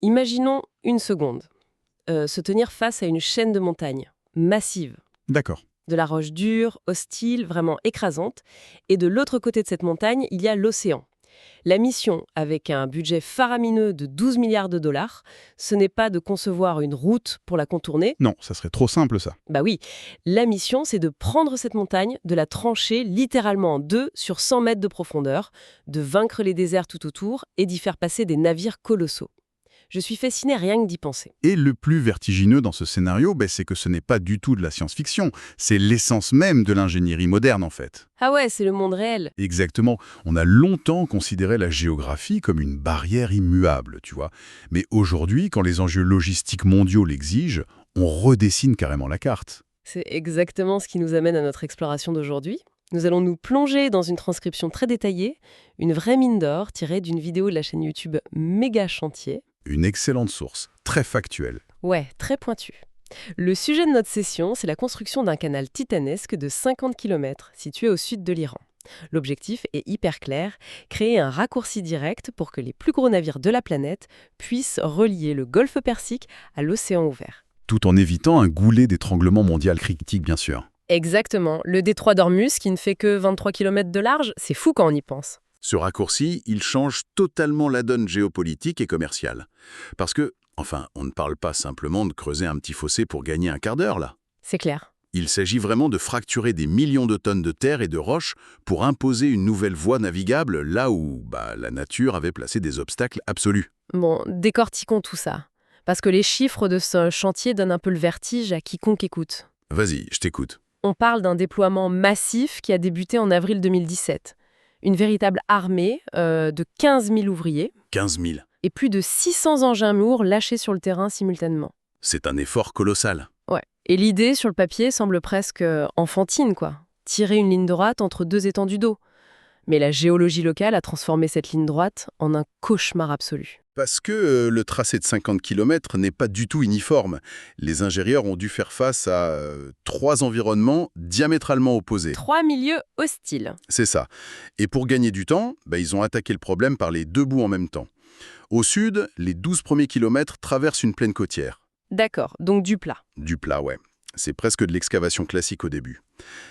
Imaginons une seconde, se tenir face à une chaîne de montagnes massive, D'accord. de la roche dure, hostile, vraiment écrasante, et de l'autre côté de cette montagne, il y a l'océan. La mission, avec un budget faramineux de 12 milliards de dollars, ce n'est pas de concevoir une route pour la contourner. Non, ça serait trop simple ça. Bah oui, la mission, c'est de prendre cette montagne, de la trancher littéralement en deux sur 100 mètres de profondeur, de vaincre les déserts tout autour et d'y faire passer des navires colossaux. Je suis fascinée rien que d'y penser. Et le plus vertigineux dans ce scénario, c'est que ce n'est pas du tout de la science-fiction, c'est l'essence même de l'ingénierie moderne en fait. Ah ouais, c'est le monde réel. Exactement, on a longtemps considéré la géographie comme une barrière immuable, tu vois. Mais aujourd'hui, quand les enjeux logistiques mondiaux l'exigent, on redessine carrément la carte. C'est exactement ce qui nous amène à notre exploration d'aujourd'hui. Nous allons nous plonger dans une transcription très détaillée, une vraie mine d'or tirée d'une vidéo de la chaîne YouTube Méga Chantier. Une excellente source, très factuelle. Ouais, très pointue. Le sujet de notre session, c'est la construction d'un canal titanesque de 50 km situé au sud de l'Iran. L'objectif est hyper clair, créer un raccourci direct pour que les plus gros navires de la planète puissent relier le golfe Persique à l'océan ouvert. Tout en évitant un goulet d'étranglement mondial critique, bien sûr. Exactement, le détroit d'Ormuz qui ne fait que 23 km de large, c'est fou quand on y pense. Ce raccourci, il change totalement la donne géopolitique et commerciale. Parce que, on ne parle pas simplement de creuser un petit fossé pour gagner un quart d'heure, là. C'est clair. Il s'agit vraiment de fracturer des millions de tonnes de terre et de roches pour imposer une nouvelle voie navigable là où la nature avait placé des obstacles absolus. Bon, décortiquons tout ça. Parce que les chiffres de ce chantier donnent un peu le vertige à quiconque écoute. Vas-y, je t'écoute. On parle d'un déploiement massif qui a débuté en avril 2017. Une véritable armée de 15 000 ouvriers 15 000. et plus de 600 engins lourds lâchés sur le terrain simultanément. C'est un effort colossal. Ouais. Et l'idée, sur le papier, semble presque enfantine, quoi. Tirer une ligne droite entre deux étendues d'eau. Mais la géologie locale a transformé cette ligne droite en un cauchemar absolu. Parce que le tracé de 50 km n'est pas du tout uniforme. Les ingénieurs ont dû faire face à 3 environnements diamétralement opposés. 3 milieux hostiles. C'est ça. Et pour gagner du temps, ils ont attaqué le problème par les deux bouts en même temps. Au sud, les 12 premiers kilomètres traversent une plaine côtière. D'accord, donc du plat. Du plat, ouais. C'est presque de l'excavation classique au début.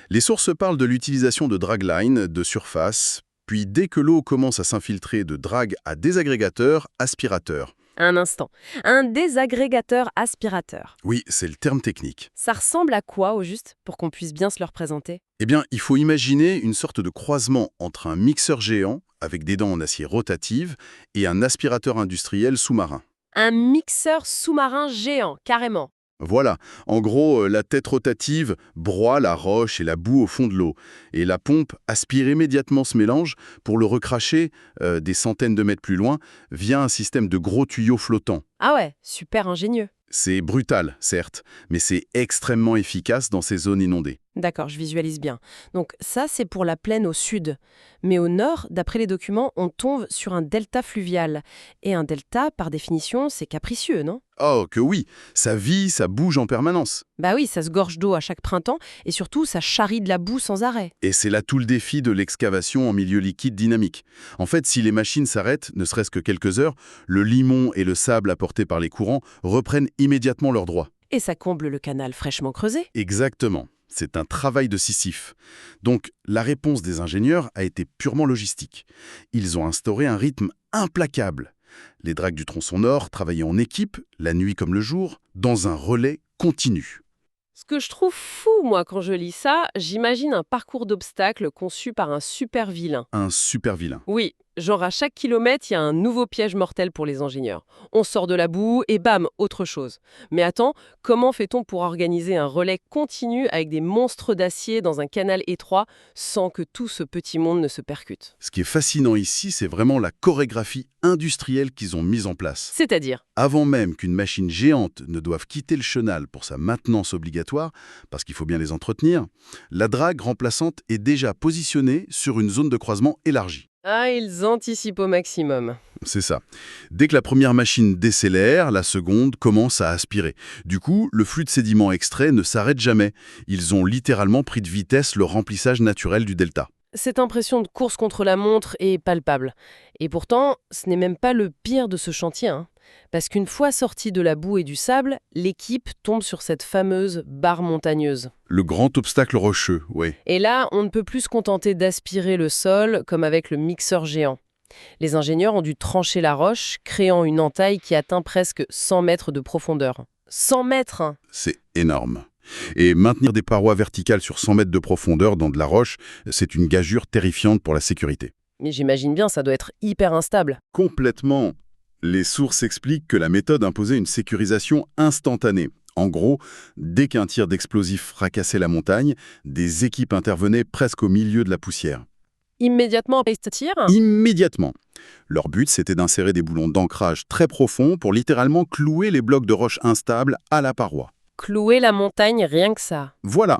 Les sources parlent de l'utilisation de dragline, de surface, puis dès que l'eau commence à s'infiltrer de drag à désagrégateur, aspirateur. Un instant. Un désagrégateur aspirateur. Oui, c'est le terme technique. Ça ressemble à quoi, au juste, pour qu'on puisse bien se le représenter? Eh bien, il faut imaginer une sorte de croisement entre un mixeur géant, avec des dents en acier rotatives, et un aspirateur industriel sous-marin. Un mixeur sous-marin géant, carrément. Voilà, en gros, la tête rotative broie la roche et la boue au fond de l'eau, et la pompe aspire immédiatement ce mélange pour le recracher des centaines de mètres plus loin via un système de gros tuyaux flottants. Ah ouais, super ingénieux. C'est brutal, certes, mais c'est extrêmement efficace dans ces zones inondées. D'accord, je visualise bien. Donc ça, c'est pour la plaine au sud. Mais au nord, d'après les documents, on tombe sur un delta fluvial. Et un delta, par définition, c'est capricieux, non? Oh, que oui, ça vit, ça bouge en permanence. Bah oui, ça se gorge d'eau à chaque printemps, et surtout, ça charrie de la boue sans arrêt. Et c'est là tout le défi de l'excavation en milieu liquide dynamique. En fait, si les machines s'arrêtent, ne serait-ce que quelques heures, le limon et le sable apportés par les courants reprennent immédiatement leurs droits. Et ça comble le canal fraîchement creusé. Exactement. C'est un travail de Sisyphe. Donc, la réponse des ingénieurs a été purement logistique. Ils ont instauré un rythme implacable. Les dragues du tronçon nord travaillaient en équipe, la nuit comme le jour, dans un relais continu. Ce que je trouve fou, moi, quand je lis ça, j'imagine un parcours d'obstacles conçu par un super vilain. Un super vilain. Oui, genre à chaque kilomètre, il y a un nouveau piège mortel pour les ingénieurs. On sort de la boue et bam, autre chose. Mais attends, comment fait-on pour organiser un relais continu avec des monstres d'acier dans un canal étroit sans que tout ce petit monde ne se percute? Ce qui est fascinant ici, c'est vraiment la chorégraphie industrielle qu'ils ont mise en place. C'est-à-dire? Avant même qu'une machine géante ne doive quitter le chenal pour sa maintenance obligatoire, parce qu'il faut bien les entretenir, la drague remplaçante est déjà positionnée sur une zone de croisement élargie. Ah, ils anticipent au maximum. C'est ça. Dès que la première machine décélère, la seconde commence à aspirer. Du coup, le flux de sédiments extraits ne s'arrête jamais. Ils ont littéralement pris de vitesse le remplissage naturel du delta. Cette impression de course contre la montre est palpable. Et pourtant, ce n'est même pas le pire de ce chantier, hein. Parce qu'une fois sortie de la boue et du sable, l'équipe tombe sur cette fameuse barre montagneuse. Le grand obstacle rocheux, oui. Et là, on ne peut plus se contenter d'aspirer le sol comme avec le mixeur géant. Les ingénieurs ont dû trancher la roche, créant une entaille qui atteint presque 100 mètres de profondeur. 100 mètres, hein. C'est énorme. Et maintenir des parois verticales sur 100 mètres de profondeur dans de la roche, c'est une gageure terrifiante pour la sécurité. Mais j'imagine bien, ça doit être hyper instable. Complètement. Les sources expliquent que la méthode imposait une sécurisation instantanée. En gros, dès qu'un tir d'explosif fracassait la montagne, des équipes intervenaient presque au milieu de la poussière. Immédiatement après ce tir, Immédiatement. Leur but, c'était d'insérer des boulons d'ancrage très profonds pour littéralement clouer les blocs de roche instables à la paroi. clouer la montagne, rien que ça. Voilà.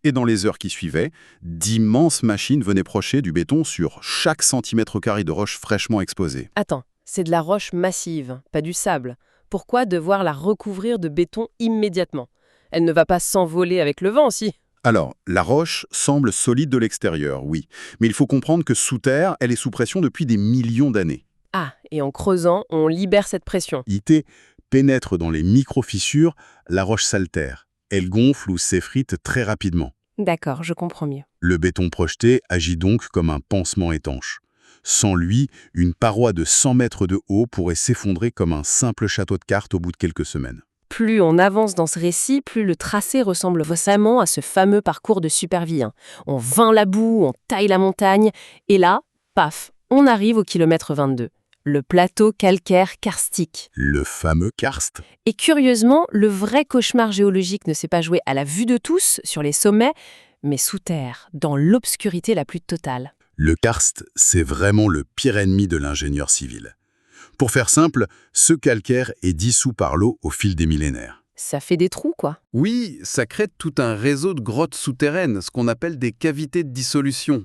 Et dans les heures qui suivaient, d'immenses machines venaient procher du béton sur chaque centimètre carré de roche fraîchement exposée. Attends, c'est de la roche massive, pas du sable. Pourquoi devoir la recouvrir de béton immédiatement? Elle ne va pas s'envoler avec le vent, si? Alors, la roche semble solide de l'extérieur, oui. Mais il faut comprendre que sous terre, elle est sous pression depuis des millions d'années. Ah, et en creusant, on libère cette pression. IT pénètre dans les micro-fissures, la roche s'altère. Elle gonfle ou s'effrite très rapidement. D'accord, je comprends mieux. Le béton projeté agit donc comme un pansement étanche. Sans lui, une paroi de 100 mètres de haut pourrait s'effondrer comme un simple château de cartes au bout de quelques semaines. Plus on avance dans ce récit, plus le tracé ressemble vraiment à ce fameux parcours de Supervie. On vint la boue, on taille la montagne, et là, paf, on arrive au kilomètre 22. Le plateau calcaire karstique. Le fameux karst. Et curieusement, le vrai cauchemar géologique ne s'est pas joué à la vue de tous, sur les sommets, mais sous terre, dans l'obscurité la plus totale. Le karst, c'est vraiment le pire ennemi de l'ingénieur civil. Pour faire simple, ce calcaire est dissous par l'eau au fil des millénaires. Ça fait des trous, quoi. Oui, ça crée tout un réseau de grottes souterraines, ce qu'on appelle des cavités de dissolution.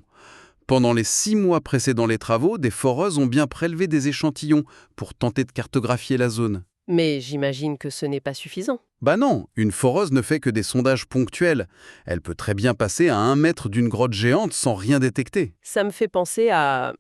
Pendant les 6 mois précédant les travaux, des foreuses ont bien prélevé des échantillons pour tenter de cartographier la zone. Mais j'imagine que ce n'est pas suffisant. Bah non, une foreuse ne fait que des sondages ponctuels. Elle peut très bien passer à 1 mètre d'une grotte géante sans rien détecter. Ça me fait penser à,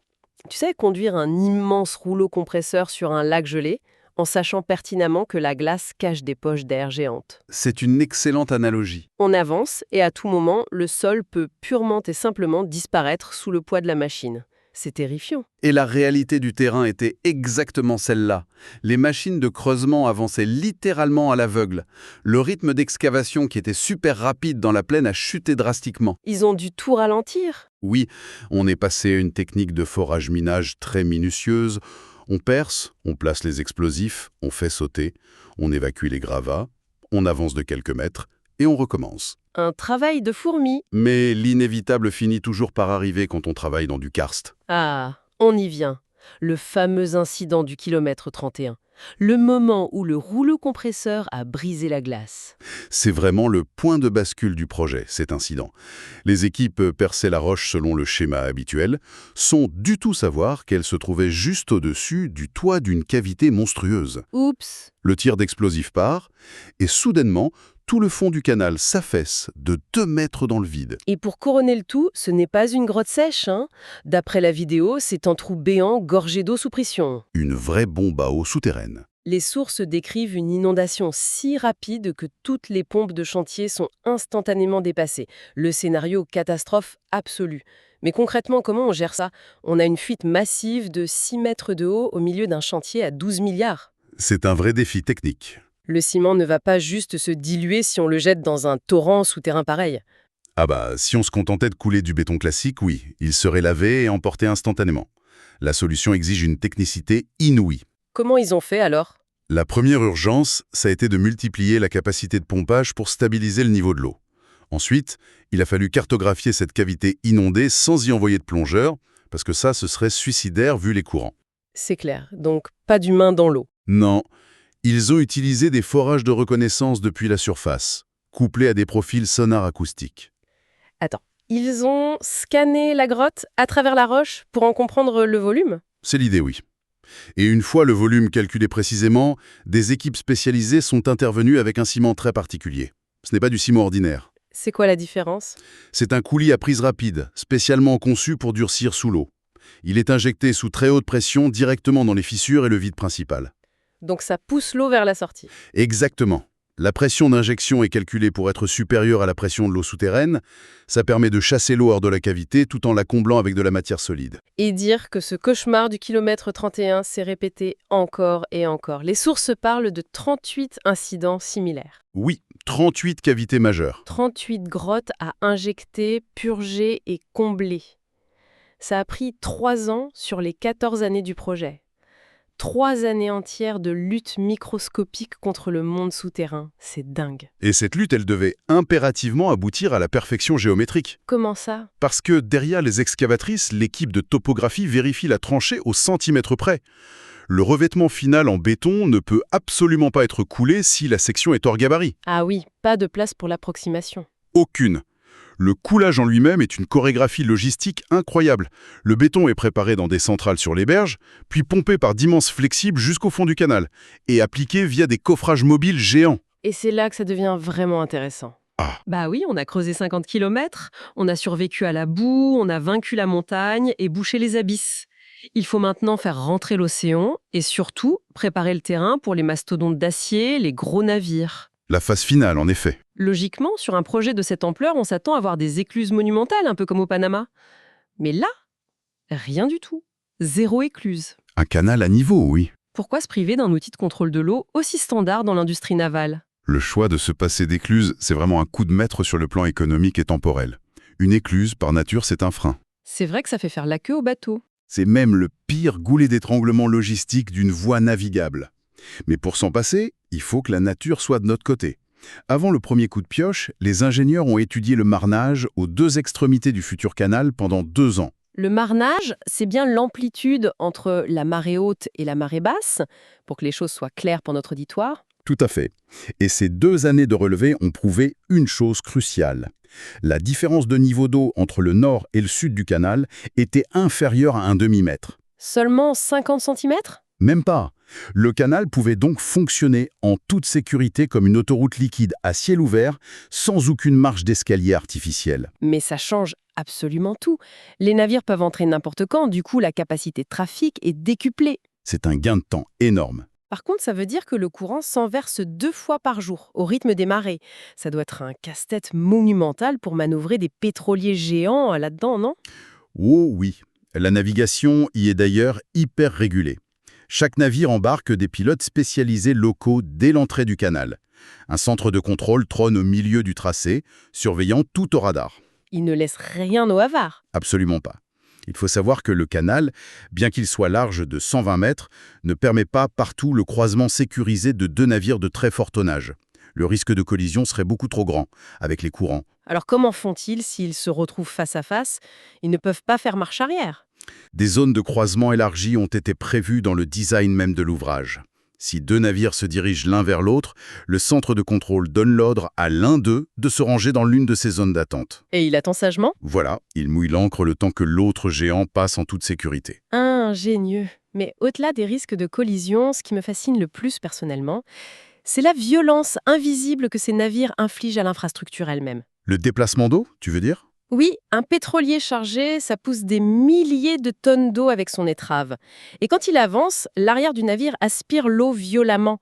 tu sais, conduire un immense rouleau compresseur sur un lac gelé, en sachant pertinemment que la glace cache des poches d'air géantes. C'est une excellente analogie. On avance et à tout moment, le sol peut purement et simplement disparaître sous le poids de la machine. C'est terrifiant. Et la réalité du terrain était exactement celle-là. Les machines de creusement avançaient littéralement à l'aveugle. Le rythme d'excavation qui était super rapide dans la plaine a chuté drastiquement. Ils ont dû tout ralentir. Oui, on est passé à une technique de forage-minage très minutieuse. On perce, on place les explosifs, on fait sauter, on évacue les gravats, on avance de quelques mètres et on recommence. Un travail de fourmi. Mais l'inévitable finit toujours par arriver quand on travaille dans du karst. Ah, on y vient. Le fameux incident du kilomètre 31. Le moment où le rouleau compresseur a brisé la glace. C'est vraiment le point de bascule du projet, cet incident. Les équipes perçaient la roche selon le schéma habituel, sans du tout savoir qu'elle se trouvait juste au-dessus du toit d'une cavité monstrueuse. Oups. Le tir d'explosif part, et soudainement, tout le fond du canal s'affaisse de 2 mètres dans le vide. Et pour couronner le tout, ce n'est pas une grotte sèche, hein. D'après la vidéo, c'est un trou béant gorgé d'eau sous pression. Une vraie bombe à eau souterraine. Les sources décrivent une inondation si rapide que toutes les pompes de chantier sont instantanément dépassées. Le scénario catastrophe absolue. Mais concrètement, comment on gère ça? On a une fuite massive de 6 mètres de haut au milieu d'un chantier à 12 milliards. C'est un vrai défi technique. Le ciment ne va pas juste se diluer si on le jette dans un torrent souterrain pareil. Ah bah, si on se contentait de couler du béton classique, oui, il serait lavé et emporté instantanément. La solution exige une technicité inouïe. Comment ils ont fait alors? La première urgence, ça a été de multiplier la capacité de pompage pour stabiliser le niveau de l'eau. Ensuite, il a fallu cartographier cette cavité inondée sans y envoyer de plongeurs, parce que ça, ce serait suicidaire vu les courants. C'est clair, donc pas d'humain dans l'eau. Non, ils ont utilisé des forages de reconnaissance depuis la surface, couplés à des profils sonars acoustiques. Attends, ils ont scanné la grotte à travers la roche pour en comprendre le volume? C'est l'idée, oui. Et une fois le volume calculé précisément, des équipes spécialisées sont intervenues avec un ciment très particulier. Ce n'est pas du ciment ordinaire. C'est quoi la différence? C'est un coulis à prise rapide, spécialement conçu pour durcir sous l'eau. Il est injecté sous très haute pression directement dans les fissures et le vide principal. Donc ça pousse l'eau vers la sortie. Exactement. La pression d'injection est calculée pour être supérieure à la pression de l'eau souterraine. Ça permet de chasser l'eau hors de la cavité tout en la comblant avec de la matière solide. Et dire que ce cauchemar du kilomètre 31 s'est répété encore et encore. Les sources parlent de 38 incidents similaires. Oui, 38 cavités majeures. 38 grottes à injecter, purger et combler. Ça a pris 3 ans sur les 14 années du projet. 3 années entières de lutte microscopique contre le monde souterrain. C'est dingue. Et cette lutte, elle devait impérativement aboutir à la perfection géométrique. Comment ça? Parce que derrière les excavatrices, l'équipe de topographie vérifie la tranchée au centimètre près. Le revêtement final en béton ne peut absolument pas être coulé si la section est hors gabarit. Ah oui, pas de place pour l'approximation. Aucune. Le coulage en lui-même est une chorégraphie logistique incroyable. Le béton est préparé dans des centrales sur les berges, puis pompé par d'immenses flexibles jusqu'au fond du canal, et appliqué via des coffrages mobiles géants. Et c'est là que ça devient vraiment intéressant. Bah oui, on a creusé 50 km, on a survécu à la boue, on a vaincu la montagne et bouché les abysses. Il faut maintenant faire rentrer l'océan et surtout préparer le terrain pour les mastodontes d'acier, les gros navires. La phase finale, en effet. Logiquement, sur un projet de cette ampleur, on s'attend à voir des écluses monumentales, un peu comme au Panama. Mais là, rien du tout. Zéro écluse. Un canal à niveau, oui. Pourquoi se priver d'un outil de contrôle de l'eau aussi standard dans l'industrie navale? Le choix de se passer d'écluse, c'est vraiment un coup de maître sur le plan économique et temporel. Une écluse, par nature, c'est un frein. C'est vrai que ça fait faire la queue au bateau. C'est même le pire goulet d'étranglement logistique d'une voie navigable. Mais pour s'en passer, il faut que la nature soit de notre côté. Avant le premier coup de pioche, les ingénieurs ont étudié le marnage aux 2 extrémités du futur canal pendant 2 ans. Le marnage, c'est bien l'amplitude entre la marée haute et la marée basse, pour que les choses soient claires pour notre auditoire. Tout à fait. Et ces 2 années de relevée ont prouvé une chose cruciale. La différence de niveau d'eau entre le nord et le sud du canal était inférieure à un demi-mètre. Seulement 50 cm? Même pas. Le canal pouvait donc fonctionner en toute sécurité comme une autoroute liquide à ciel ouvert, sans aucune marche d'escalier artificielle. Mais ça change absolument tout. Les navires peuvent entrer n'importe quand, du coup la capacité de trafic est décuplée. C'est un gain de temps énorme. Par contre, ça veut dire que le courant s'enverse 2 fois par jour, au rythme des marées. Ça doit être un casse-tête monumental pour manœuvrer des pétroliers géants là-dedans, non? Oh oui, la navigation y est d'ailleurs hyper régulée. Chaque navire embarque des pilotes spécialisés locaux dès l'entrée du canal. Un centre de contrôle trône au milieu du tracé, surveillant tout au radar. Ils ne laissent rien au havard. Absolument pas. Il faut savoir que le canal, bien qu'il soit large de 120 mètres, ne permet pas partout le croisement sécurisé de 2 navires de très fort tonnage. Le risque de collision serait beaucoup trop grand avec les courants. Alors comment font-ils s'ils se retrouvent face à face? Ils ne peuvent pas faire marche arrière. Des zones de croisement élargies ont été prévues dans le design même de l'ouvrage. Si 2 navires se dirigent l'un vers l'autre, le centre de contrôle donne l'ordre à l'un d'eux de se ranger dans l'une de ces zones d'attente. Et il attend sagement? Voilà, il mouille l'ancre le temps que l'autre géant passe en toute sécurité. Ingénieux. Mais au-delà des risques de collision, ce qui me fascine le plus personnellement, c'est la violence invisible que ces navires infligent à l'infrastructure elle-même. Le déplacement d'eau, tu veux dire ? Oui, un pétrolier chargé, ça pousse des milliers de tonnes d'eau avec son étrave. Et quand il avance, l'arrière du navire aspire l'eau violemment.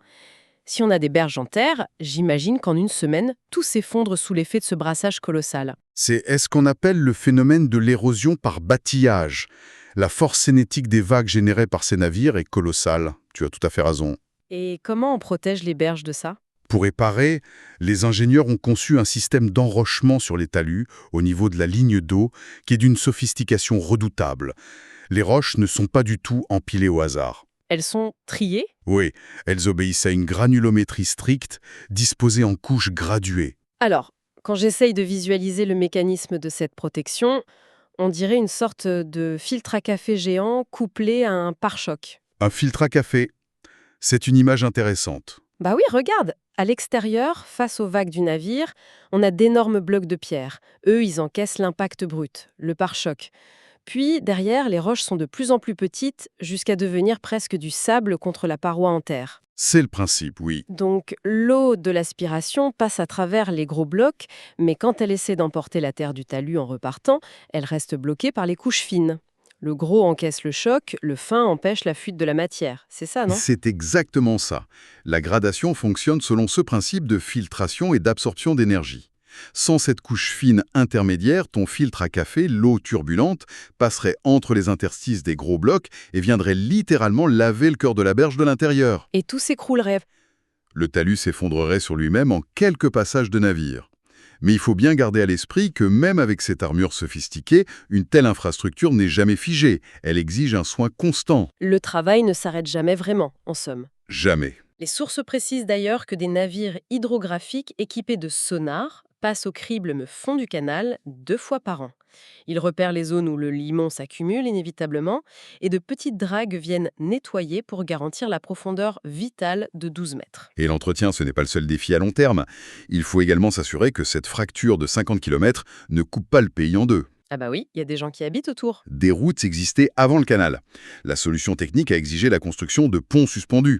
Si on a des berges en terre, j'imagine qu'en une semaine, tout s'effondre sous l'effet de ce brassage colossal. C'est ce qu'on appelle le phénomène de l'érosion par bâtillage. La force cinétique des vagues générées par ces navires est colossale. Tu as tout à fait raison. Et comment on protège les berges de ça? Pour réparer, les ingénieurs ont conçu un système d'enrochement sur les talus au niveau de la ligne d'eau qui est d'une sophistication redoutable. Les roches ne sont pas du tout empilées au hasard. Elles sont triées? Oui, elles obéissent à une granulométrie stricte, disposée en couches graduées. Alors, quand j'essaye de visualiser le mécanisme de cette protection, on dirait une sorte de filtre à café géant couplé à un pare-choc. Un filtre à café, c'est une image intéressante. Bah oui, regarde, à l'extérieur, face aux vagues du navire, on a d'énormes blocs de pierre. Eux, ils encaissent l'impact brut, le pare-choc. Puis, derrière, les roches sont de plus en plus petites, jusqu'à devenir presque du sable contre la paroi en terre. C'est le principe, oui. Donc, l'eau de l'aspiration passe à travers les gros blocs, mais quand elle essaie d'emporter la terre du talus en repartant, elle reste bloquée par les couches fines. Le gros encaisse le choc, le fin empêche la fuite de la matière. C'est ça, non? C'est exactement ça. La gradation fonctionne selon ce principe de filtration et d'absorption d'énergie. Sans cette couche fine intermédiaire, ton filtre à café, l'eau turbulente, passerait entre les interstices des gros blocs et viendrait littéralement laver le cœur de la berge de l'intérieur. Et tout s'écroulerait. Le talus s'effondrerait sur lui-même en quelques passages de navire. Mais il faut bien garder à l'esprit que même avec cette armure sophistiquée, une telle infrastructure n'est jamais figée. Elle exige un soin constant. Le travail ne s'arrête jamais vraiment, en somme. Jamais. Les sources précisent d'ailleurs que des navires hydrographiques équipés de sonars passent au crible le fond du canal 2 fois par an. Ils repèrent les zones où le limon s'accumule inévitablement et de petites dragues viennent nettoyer pour garantir la profondeur vitale de 12 mètres. Et l'entretien, ce n'est pas le seul défi à long terme. Il faut également s'assurer que cette fracture de 50 km ne coupe pas le pays en deux. Ah bah oui, il y a des gens qui habitent autour. Des routes existaient avant le canal. La solution technique a exigé la construction de ponts suspendus.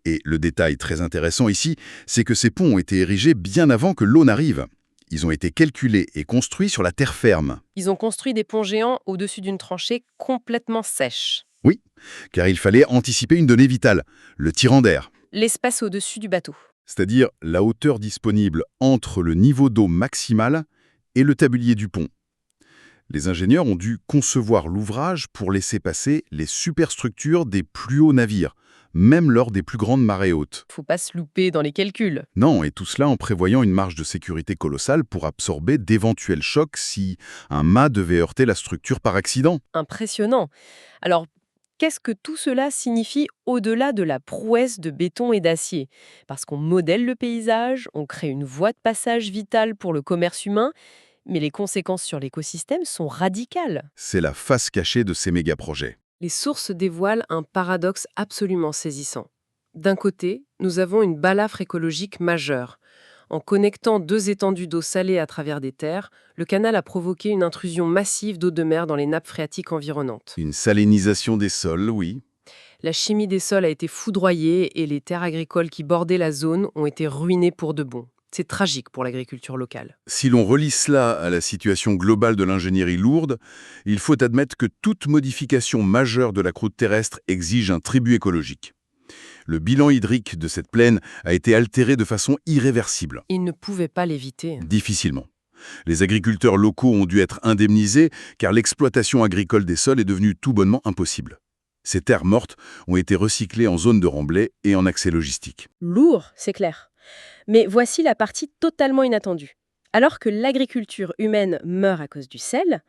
Et le détail très intéressant ici, c'est que ces ponts ont été érigés bien avant que l'eau n'arrive. Ils ont été calculés et construits sur la terre ferme. Ils ont construit des ponts géants au-dessus d'une tranchée complètement sèche. Oui, car il fallait anticiper une donnée vitale, le tirant d'air. L'espace au-dessus du bateau. C'est-à-dire la hauteur disponible entre le niveau d'eau maximal et le tablier du pont. Les ingénieurs ont dû concevoir l'ouvrage pour laisser passer les superstructures des plus hauts navires, même lors des plus grandes marées hautes. Faut pas se louper dans les calculs. Non, et tout cela en prévoyant une marge de sécurité colossale pour absorber d'éventuels chocs si un mât devait heurter la structure par accident. Impressionnant. Alors, qu'est-ce que tout cela signifie au-delà de la prouesse de béton et d'acier? Parce qu'on modèle le paysage, on crée une voie de passage vitale pour le commerce humain, mais les conséquences sur l'écosystème sont radicales. C'est la face cachée de ces méga-projets. Les sources dévoilent un paradoxe absolument saisissant. D'un côté, nous avons une balafre écologique majeure. En connectant 2 étendues d'eau salée à travers des terres, le canal a provoqué une intrusion massive d'eau de mer dans les nappes phréatiques environnantes. Une salinisation des sols, oui. La chimie des sols a été foudroyée et les terres agricoles qui bordaient la zone ont été ruinées pour de bon. C'est tragique pour l'agriculture locale. Si l'on relie cela à la situation globale de l'ingénierie lourde, il faut admettre que toute modification majeure de la croûte terrestre exige un tribut écologique. Le bilan hydrique de cette plaine a été altéré de façon irréversible. Ils ne pouvaient pas l'éviter. Difficilement. Les agriculteurs locaux ont dû être indemnisés car l'exploitation agricole des sols est devenue tout bonnement impossible. Ces terres mortes ont été recyclées en zone de remblai et en accès logistique. Lourd, c'est clair. Mais voici la partie totalement inattendue. Alors que l'agriculture humaine meurt à cause du sel,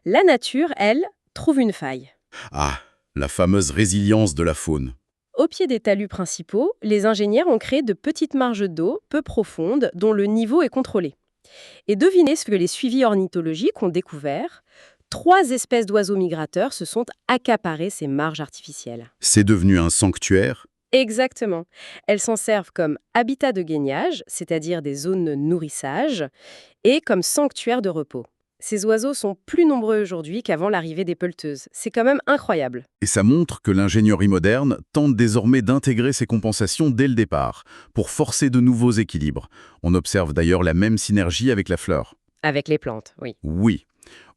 la nature, elle, trouve une faille. Ah, la fameuse résilience de la faune. Au pied des talus principaux, les ingénieurs ont créé de petites marges d'eau peu profondes dont le niveau est contrôlé. Et devinez ce que les suivis ornithologiques ont découvert. 3 espèces d'oiseaux migrateurs se sont accaparées ces marges artificielles. C'est devenu un sanctuaire. Exactement. Elles s'en servent comme habitat de gainage, c'est-à-dire des zones de nourrissage, et comme sanctuaire de repos. Ces oiseaux sont plus nombreux aujourd'hui qu'avant l'arrivée des pelleteuses. C'est quand même incroyable. Et ça montre que l'ingénierie moderne tente désormais d'intégrer ces compensations dès le départ, pour forcer de nouveaux équilibres. On observe d'ailleurs la même synergie avec la flore. Avec les plantes, oui. Oui.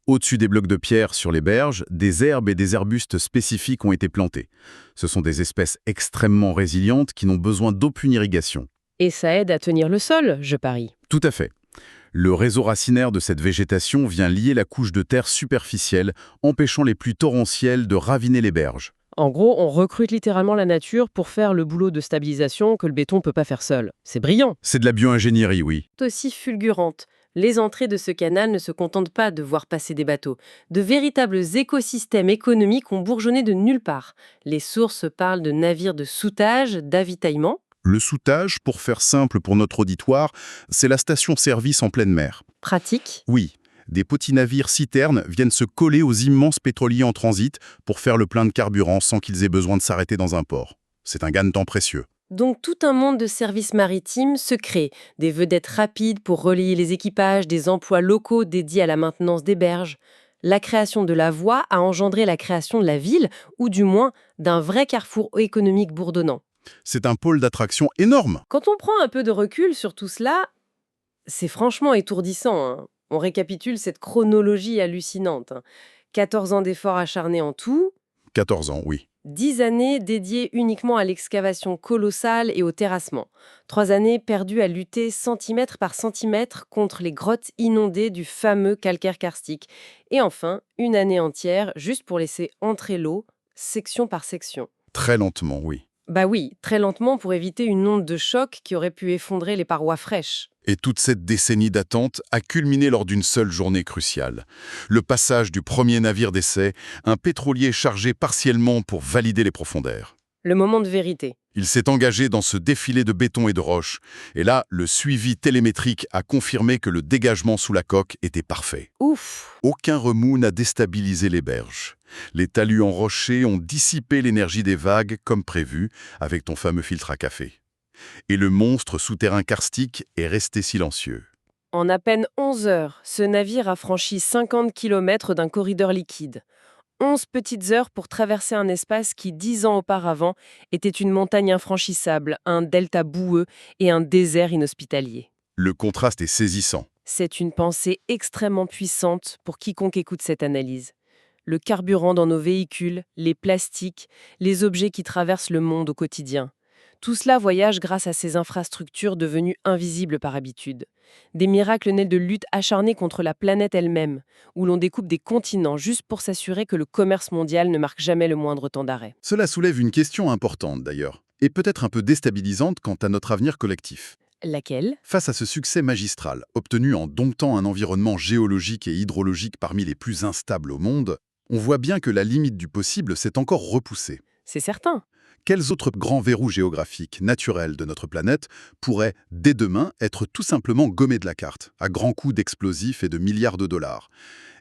Au-dessus des blocs de pierre sur les berges, des herbes et des arbustes spécifiques ont été plantés. Ce sont des espèces extrêmement résilientes qui n'ont besoin d'aucune irrigation. Et ça aide à tenir le sol, je parie. Tout à fait. Le réseau racinaire de cette végétation vient lier la couche de terre superficielle, empêchant les pluies torrentielles de raviner les berges. En gros, on recrute littéralement la nature pour faire le boulot de stabilisation que le béton ne peut pas faire seul. C'est brillant. C'est de la bio-ingénierie, oui. C'est aussi fulgurante. Les entrées de ce canal ne se contentent pas de voir passer des bateaux. De véritables écosystèmes économiques ont bourgeonné de nulle part. Les sources parlent de navires de soûtage, d'avitaillement. Le soûtage, pour faire simple pour notre auditoire, c'est la station-service en pleine mer. Pratique. Oui, des petits navires citernes viennent se coller aux immenses pétroliers en transit pour faire le plein de carburant sans qu'ils aient besoin de s'arrêter dans un port. C'est un gain de temps précieux. Donc tout un monde de services maritimes se crée, des vedettes rapides pour relayer les équipages, des emplois locaux dédiés à la maintenance des berges. La création de la voie a engendré la création de la ville, ou du moins d'un vrai carrefour économique bourdonnant. C'est un pôle d'attraction énorme. Quand on prend un peu de recul sur tout cela, c'est franchement étourdissant, hein. On récapitule cette chronologie hallucinante. 14 ans d'efforts acharnés en tout, 14 ans, oui. 10 années dédiées uniquement à l'excavation colossale et au terrassement. 3 années perdues à lutter centimètre par centimètre contre les grottes inondées du fameux calcaire karstique. Et enfin, 1 année entière juste pour laisser entrer l'eau, section par section. Très lentement, oui. Bah oui, très lentement pour éviter une onde de choc qui aurait pu effondrer les parois fraîches. Et toute cette décennie d'attente a culminé lors d'une seule journée cruciale. Le passage du premier navire d'essai, un pétrolier chargé partiellement pour valider les profondeurs. Le moment de vérité. Il s'est engagé dans ce défilé de béton et de roches. Et là, le suivi télémétrique a confirmé que le dégagement sous la coque était parfait. Ouf! Aucun remous n'a déstabilisé les berges. Les talus enrochés ont dissipé l'énergie des vagues comme prévu avec ton fameux filtre à café. Et le monstre souterrain karstique est resté silencieux. En à peine 11 heures, ce navire a franchi 50 km d'un corridor liquide. 11 petites heures pour traverser un espace qui, 10 ans auparavant, était une montagne infranchissable, un delta boueux et un désert inhospitalier. Le contraste est saisissant. C'est une pensée extrêmement puissante pour quiconque écoute cette analyse. Le carburant dans nos véhicules, les plastiques, les objets qui traversent le monde au quotidien. Tout cela voyage grâce à ces infrastructures devenues invisibles par habitude. Des miracles nés de luttes acharnées contre la planète elle-même, où l'on découpe des continents juste pour s'assurer que le commerce mondial ne marque jamais le moindre temps d'arrêt. Cela soulève une question importante d'ailleurs, et peut-être un peu déstabilisante quant à notre avenir collectif. Laquelle? Face à ce succès magistral, obtenu en domptant un environnement géologique et hydrologique parmi les plus instables au monde, on voit bien que la limite du possible s'est encore repoussée. C'est certain. Quels autres grands verrous géographiques, naturels de notre planète pourraient, dès demain, être tout simplement gommés de la carte, à grands coups d'explosifs et de milliards de dollars?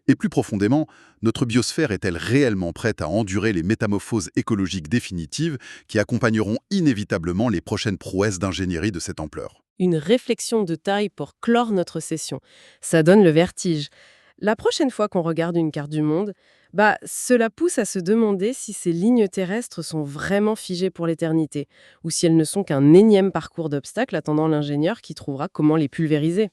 Et plus profondément, notre biosphère est-elle réellement prête à endurer les métamorphoses écologiques définitives qui accompagneront inévitablement les prochaines prouesses d'ingénierie de cette ampleur? Une réflexion de taille pour clore notre session. Ça donne le vertige. La prochaine fois qu'on regarde une carte du monde, cela pousse à se demander si ces lignes terrestres sont vraiment figées pour l'éternité, ou si elles ne sont qu'un énième parcours d'obstacles attendant l'ingénieur qui trouvera comment les pulvériser.